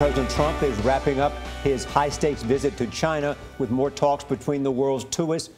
President Trump is wrapping up his high-stakes visit to China with more talks between the world's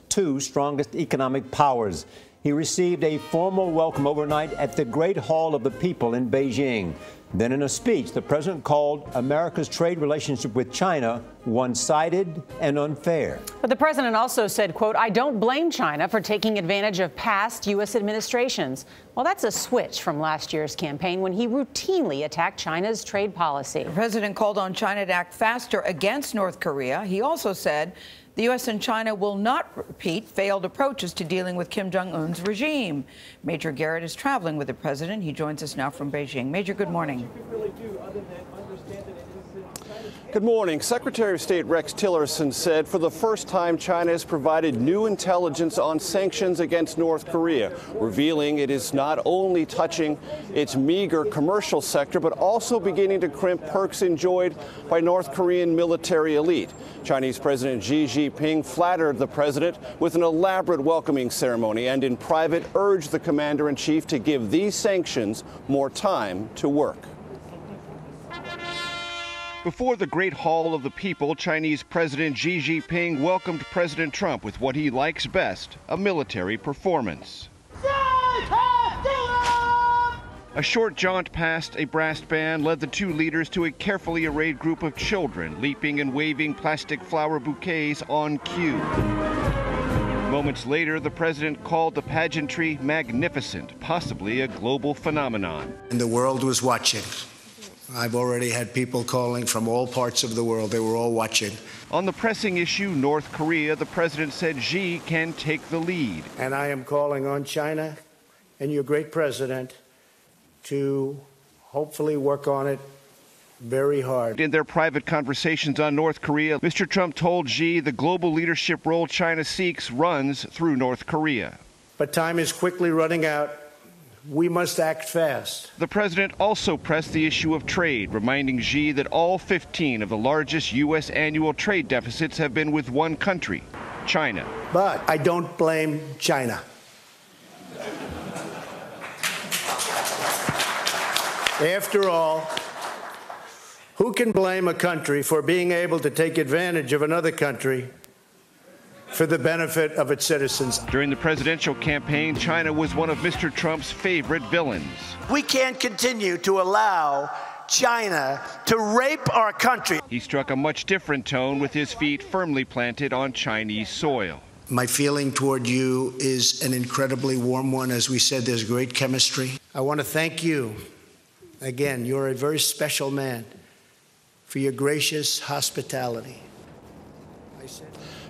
two strongest economic powers. He received a formal welcome overnight at the Great Hall of the People in Beijing. Then in a speech, the president called America's trade relationship with China one-sided and unfair. But the president also said, quote, "I don't blame China for taking advantage of past U.S. administrations." Well, that's a switch from last year's campaign when he routinely attacked China's trade policy. The president called on China to act faster against North Korea. He also said the U.S. and China will not repeat failed approaches to dealing with Kim Jong-un's regime. Major Garrett is traveling with the president. He joins us now from Beijing. Major, good morning. Good morning. Secretary of State Rex Tillerson said for the first time China has provided new intelligence on sanctions against North Korea, revealing it is not only touching its meager commercial sector, but also beginning to crimp perks enjoyed by North Korean military elite. Chinese President Xi Jinping flattered the president with an elaborate welcoming ceremony and in private urged the commander-in-chief to give these sanctions more time to work. Before the Great Hall of the People, Chinese President Xi Jinping welcomed President Trump with what he likes best, a military performance. A short jaunt past a brass band led the two leaders to a carefully arrayed group of children, leaping and waving plastic flower bouquets on cue. Moments later, the president called the pageantry magnificent, possibly a global phenomenon. And the world was watching. I've already had people calling from all parts of the world. They were all watching. On the pressing issue, North Korea, the president said Xi can take the lead. And I am calling on China and your great president to hopefully work on it very hard. In their private conversations on North Korea, Mr. Trump told Xi the global leadership role China seeks runs through North Korea. But time is quickly running out. We must act fast. The president also pressed the issue of trade, reminding Xi that all 15 of the largest U.S. annual trade deficits have been with one country, China. But I don't blame China. After all, who can blame a country for being able to take advantage of another country for the benefit of its citizens? During the presidential campaign, China was one of Mr. Trump's favorite villains. We can't continue to allow China to rape our country. He struck a much different tone with his feet firmly planted on Chinese soil. My feeling toward you is an incredibly warm one. As we said, there's great chemistry. I want to thank you. Again, you're a very special man for your gracious hospitality.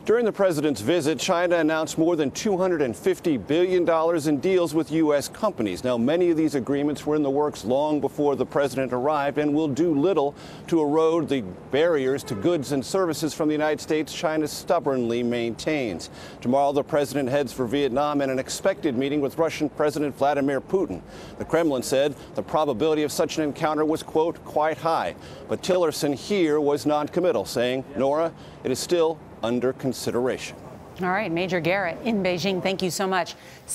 During the president's visit, China announced more than $250 billion in deals with U.S. companies. Now, many of these agreements were in the works long before the president arrived and will do little to erode the barriers to goods and services from the United States China stubbornly maintains. Tomorrow, the president heads for Vietnam and an expected meeting with Russian President Vladimir Putin. The Kremlin said the probability of such an encounter was, quote, quite high. But Tillerson here was non-committal, saying, Norah, it is still under consideration. All right, Major Garrett in Beijing, thank you so much.